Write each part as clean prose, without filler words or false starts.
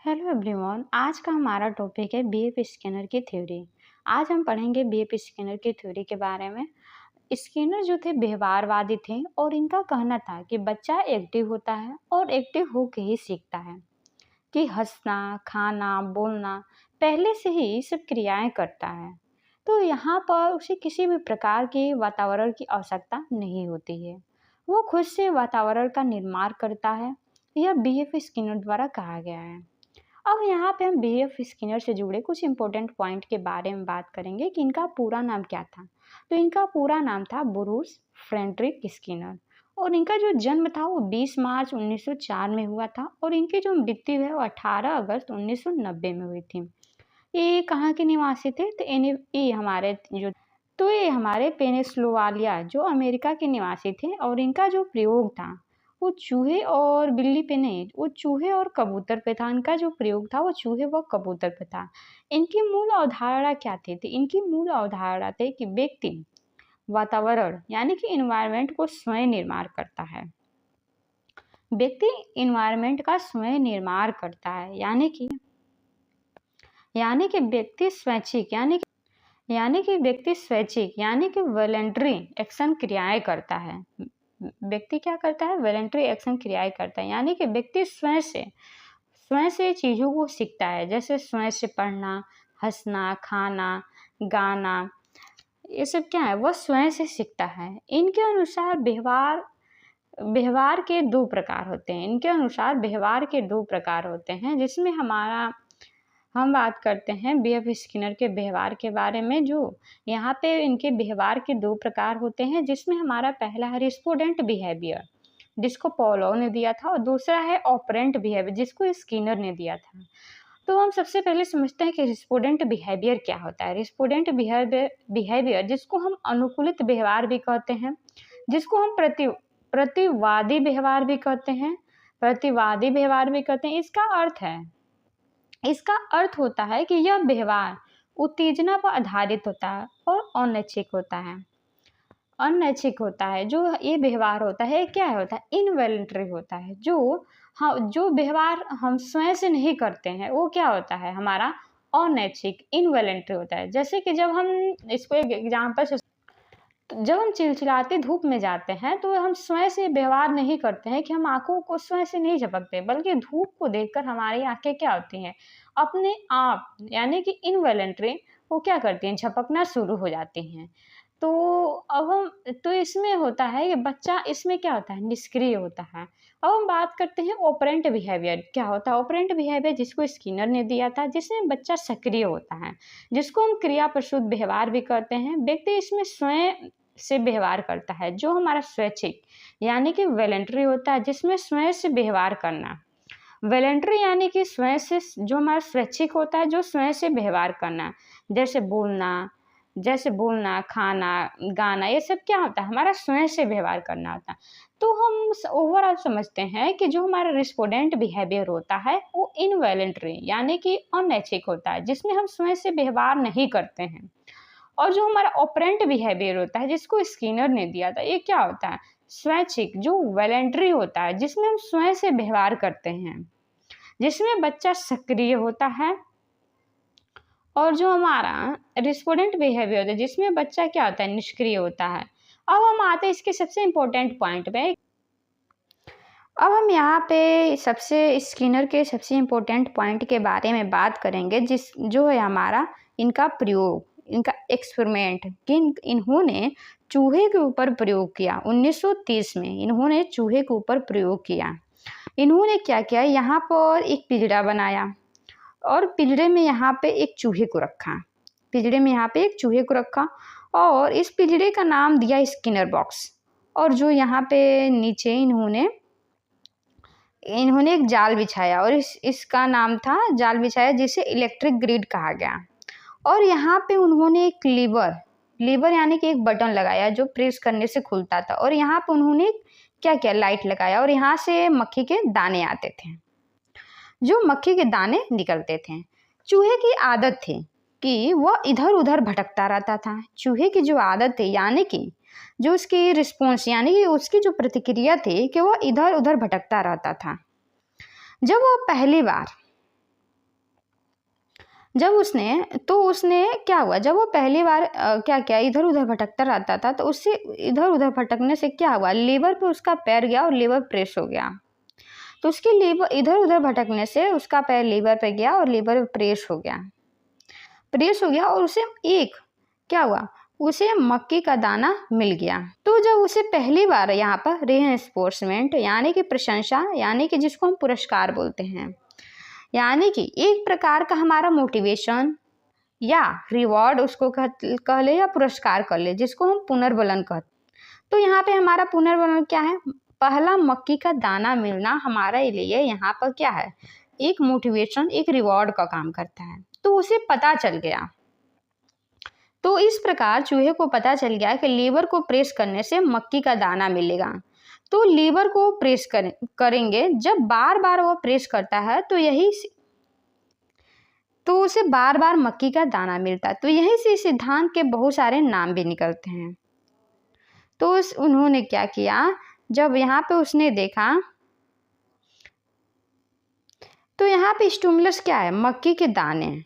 Hello everyone. आज का हमारा टॉपिक है बीएफ स्कैनर की थ्योरी। आज हम पढ़ेंगे बीएफ स्कैनर की थ्योरी के बारे में। स्कैनर जो थे व्यवहारवादी थे और इनका कहना था कि बच्चा एक्टिव होता है और एक्टिव होके ही सीखता है, कि हंसना, खाना, बोलना पहले से ही सब क्रियाएं करता है। तो यहाँ पर उसे किसी भी प्रकार के वातावरण की आवश्यकता नहीं होती है, वो खुद से वातावरण का निर्माण करता है। यह बीएफ स्किनर द्वारा कहा गया है। अब यहाँ पे हम बीएफ स्किनर से जुड़े कुछ इंपॉर्टेंट पॉइंट के बारे में बात करेंगे कि इनका पूरा नाम क्या था। तो इनका पूरा नाम था ब्रूस फ्रेडरिक स्किनर और इनका जो जन्म था वो 20 मार्च 1904 में हुआ था और इनकी जो मृत्यु है वो 18 अगस्त 1990 में हुई थी। ये कहाँ के निवासी थे? तो ये हमारे पेनिसुलवानिया जो अमेरिका के निवासी थे और इनका जो प्रयोग था वो चूहे और बिल्ली पे नहीं, वो चूहे और कबूतर पे था। इनका जो प्रयोग था वो चूहे व कबूतर पे था। इनकी मूल अवधारणा क्या थी? तो इनकी मूल अवधारणा थी कि व्यक्ति वातावरण यानी कि इन्वायरमेंट को स्वयं निर्माण करता है। व्यक्ति इन्वायरमेंट का स्वयं निर्माण करता है, यानी कि व्यक्ति स्वैच्छिक यानी कि वॉलंटरी एक्शन क्रियाएं करता है। व्यक्ति क्या करता है? वॉलंटरी एक्शन क्रियाएं करता है, यानी कि व्यक्ति स्वयं से चीज़ों को सीखता है, जैसे स्वयं से पढ़ना, हंसना, खाना, गाना, ये सब क्या है? वह स्वयं से सीखता है। इनके अनुसार व्यवहार के दो प्रकार होते हैं जिसमें हम बात करते हैं बीएफ स्किनर के व्यवहार के बारे में। जो यहाँ पे इनके व्यवहार के दो प्रकार होते हैं, जिसमें हमारा पहला है रिस्पोंडेंट बिहेवियर, जिसको पॉलो ने दिया था, और दूसरा है ऑपरेंट बिहेवियर, जिसको स्किनर ने दिया था। तो हम सबसे पहले समझते हैं कि रिस्पोंडेंट बिहेवियर क्या होता है। रिस्पोंडेंट बिहेवियर जिसको हम अनुकूलित व्यवहार भी कहते हैं, जिसको हम प्रतिवादी व्यवहार भी कहते हैं। इसका अर्थ होता है कि यह व्यवहार उत्तेजना पर आधारित होता है और अनैच्छिक होता है। जो ये व्यवहार होता है क्या होता है? इनवॉलंटरी होता है। जो व्यवहार हम स्वयं से नहीं करते हैं वो क्या होता है? हमारा अनैच्छिक, इनवॉलंटरी होता है। जैसे कि जब हम इसको एक एग्जाम्पल से, जब हम चिलचिलाते धूप में जाते हैं तो हम स्वयं से व्यवहार नहीं करते हैं कि हम आंखों को स्वयं से नहीं झपकते, बल्कि धूप को देखकर हमारी आंखें क्या होती हैं? अपने आप यानी कि इनवॉलंटरी वो क्या करती हैं? झपकना शुरू हो जाती हैं। तो इसमें होता है कि बच्चा इसमें क्या होता है? निष्क्रिय होता है। अब हम बात करते हैं ऑपरेंट बिहेवियर। क्या होता है ऑपरेंट बिहेवियर? जिसको स्किनर ने दिया था, जिसमें बच्चा सक्रिय होता है, जिसको हम क्रिया प्रसूत व्यवहार भी कहते हैं। व्यक्ति इसमें स्वयं से व्यवहार करता है, जो हमारा स्वैच्छिक यानी कि वॉलंटरी होता है, जिसमें स्वयं से व्यवहार करना। वॉलंटरी यानी कि स्वयं से, जो हमारा स्वैच्छिक होता है, जो स्वयं से व्यवहार करना, जैसे बोलना, खाना, गाना, ये सब क्या होता है? हमारा स्वयं से व्यवहार करना होता है। तो हम ओवरऑल समझते हैं कि जो हमारा रिस्पोंडेंट बिहेवियर होता है वो इनवॉलंटरी यानी कि अनैच्छिक होता है, जिसमें हम स्वयं से व्यवहार नहीं करते हैं। और जो हमारा ऑपरेंट बिहेवियर होता है, जिसको स्किनर ने दिया था, ये क्या होता है? स्वैच्छिक, जो वॉलंटरी होता है, जिसमें हम स्वयं से व्यवहार करते हैं, जिसमें बच्चा सक्रिय होता है। और जो हमारा रिस्पोंडेंट बिहेवियर होता है, जिसमें बच्चा क्या होता है? निष्क्रिय होता है। अब हम आते हैं इसके सबसे इम्पोर्टेंट पॉइंट पे। अब हम यहाँ पे स्किनर के सबसे इम्पोर्टेंट पॉइंट के बारे में बात करेंगे, जो है हमारा इनका प्रयोग, इनका एक्सपेरिमेंट, कि इन्होंने चूहे के ऊपर प्रयोग किया। 1930 में इन्होंने चूहे के ऊपर प्रयोग किया। इन्होंने क्या किया? यहाँ पर एक पिंजरा बनाया और पिंजरे में यहाँ पे एक चूहे को रखा और इस पिंजरे का नाम दिया स्किनर बॉक्स। और जो यहाँ पे नीचे इन्होंने एक जाल बिछाया और इसका नाम था जाल बिछाया, जिसे इलेक्ट्रिक ग्रिड कहा गया। और यहाँ पे उन्होंने एक लीवर यानी कि एक बटन लगाया जो प्रेस करने से खुलता था, और यहाँ पे उन्होंने क्या किया? लाइट लगाया, और यहाँ से मक्खी के दाने आते थे, जो मक्खी के दाने निकलते थे। चूहे की आदत थी कि वह इधर उधर भटकता रहता था। चूहे की जो आदत थी, यानी कि जो उसकी रिस्पॉन्स यानी कि उसकी जो प्रतिक्रिया थी, कि वह इधर उधर भटकता रहता था। जब वो पहली बार जब उसने क्या हुआ, जब वो पहली बार क्या किया, इधर उधर भटकता रहता था, तो उससे इधर उधर भटकने से क्या हुआ, लीवर पे उसका पैर गया और लीवर प्रेस हो गया। तो उसकी लीवर इधर उधर भटकने से उसका पैर लीवर पे गया और लीवर प्रेस हो गया और उसे क्या हुआ, उसे मक्की का दाना मिल गया। तो जब उसे पहली बार यहाँ पर रीइंफोर्समेंट यानी कि प्रशंसा, यानी कि जिसको हम पुरस्कार बोलते हैं, यानी कि एक प्रकार का हमारा मोटिवेशन या रिवॉर्ड उसको कह ले या पुरस्कार कर ले, जिसको हम पुनर्बलन कहते। तो यहाँ पे हमारा पुनर्बलन क्या है, पहला मक्की का दाना मिलना हमारे लिए यहाँ पर क्या है, एक मोटिवेशन, एक रिवॉर्ड का काम करता है। तो उसे पता चल गया, तो इस प्रकार चूहे को पता चल गया कि लीवर को प्रेस करने से मक्की का दाना मिलेगा। तो लीवर को प्रेस करेंगे, जब बार बार वो प्रेस करता है तो उसे बार बार मक्की का दाना मिलता है। तो यही से सिद्धांत के बहुत सारे नाम भी निकलते हैं। तो उन्होंने क्या किया, जब यहाँ पे उसने देखा, तो यहाँ पे स्टिमुलस क्या है, मक्की के दाने।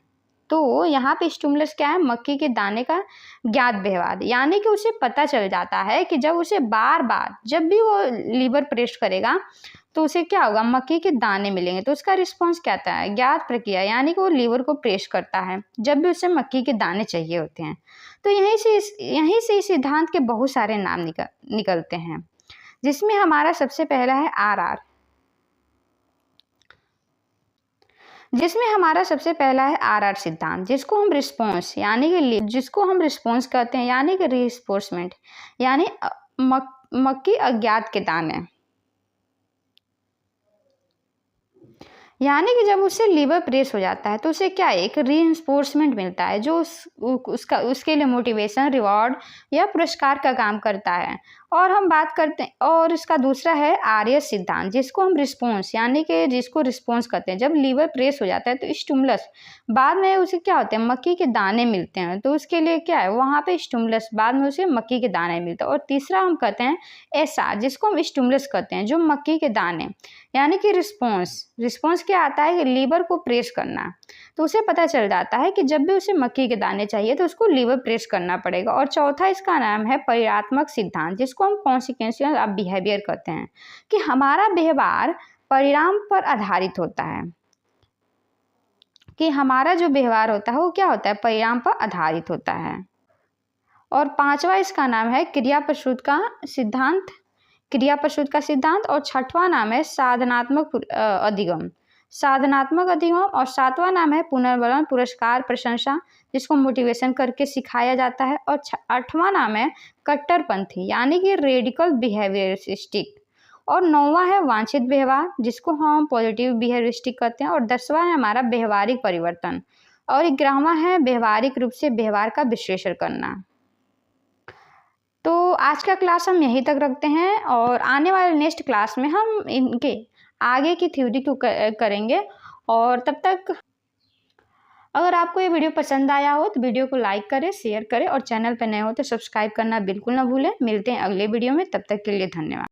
तो यहाँ पे स्टिमुलस क्या है, मक्की के दाने का ज्ञात व्यवहार, यानी कि उसे पता चल जाता है कि जब उसे बार बार जब भी वो लीवर प्रेस करेगा तो उसे क्या होगा, मक्की के दाने मिलेंगे। तो उसका रिस्पॉन्स क्या आता है, ज्ञात प्रक्रिया, यानी कि वो लीवर को प्रेस करता है जब भी उसे मक्की के दाने चाहिए होते हैं। तो यहीं से इस सिद्धांत के बहुत सारे नाम निकलते हैं, जिसमें हमारा सबसे पहला है RR, RR सिद्धांत, जिसको हम रिस्पॉन्स कहते हैं, यानी कि रीइंफोर्समेंट, यानी मक्की अज्ञात के दाने, यानी कि जब उससे लीवर प्रेस हो जाता है तो उसे क्या है, एक रीइंफोर्समेंट मिलता है, जो उसके लिए मोटिवेशन, रिवॉर्ड या पुरस्कार का काम करता है। और हम बात करते हैं, और इसका दूसरा है RS सिद्धांत, जिसको हम रिस्पॉन्स, यानी कि जिसको रिस्पॉन्स कहते हैं। जब लीवर प्रेस हो जाता है तो स्टिमुलस, बाद में उसे क्या होते हैं, मक्की के दाने मिलते हैं। तो उसके लिए क्या है, वहाँ पे स्टिमुलस, बाद में उसे मक्की के दाने मिलते हैं। और तीसरा हम कहते हैं SR, जिसको हम स्टिमुलस कहते हैं, जो मक्की के दाने, यानी कि रिस्पॉन्स क्या आता है कि लीवर को प्रेस करना। तो उसे पता चल जाता है कि जब भी उसे मक्की के दाने चाहिए तो उसको लीवर प्रेस करना पड़ेगा। और चौथा इसका नाम है परिणात्मक सिद्धांत, जिसको हम कॉन्सिक्वेंशियल ऑफ बिहेवियर कहते हैं, कि हमारा व्यवहार परिणाम पर आधारित होता है, कि हमारा जो व्यवहार होता है वो क्या होता है, परिणाम पर आधारित होता है। और पांचवा इसका नाम है क्रिया प्रसूत का सिद्धांत, और छठवां नाम है साधनात्मक अधिगम, और सातवां नाम है पुनर्बलन, पुरस्कार, प्रशंसा, जिसको मोटिवेशन करके सिखाया जाता है। और आठवां नाम है कट्टरपंथी, यानी कि रेडिकल बिहेवियरिस्टिक, और नौवां है वांछित व्यवहार, जिसको हम पॉजिटिव बिहेवियरिस्टिक कहते हैं। और 10वां है हमारा व्यवहारिक परिवर्तन, और 11वां है व्यवहारिक रूप से व्यवहार का विश्लेषण करना। तो आज का क्लास हम यहीं तक रखते हैं, और आने वाले नेक्स्ट क्लास में हम इनके आगे की थ्योरी को करेंगे। और तब तक अगर आपको ये वीडियो पसंद आया हो तो वीडियो को लाइक करें, शेयर करें, और चैनल पर नए हो तो सब्सक्राइब करना बिल्कुल ना भूलें। मिलते हैं अगले वीडियो में, तब तक के लिए धन्यवाद।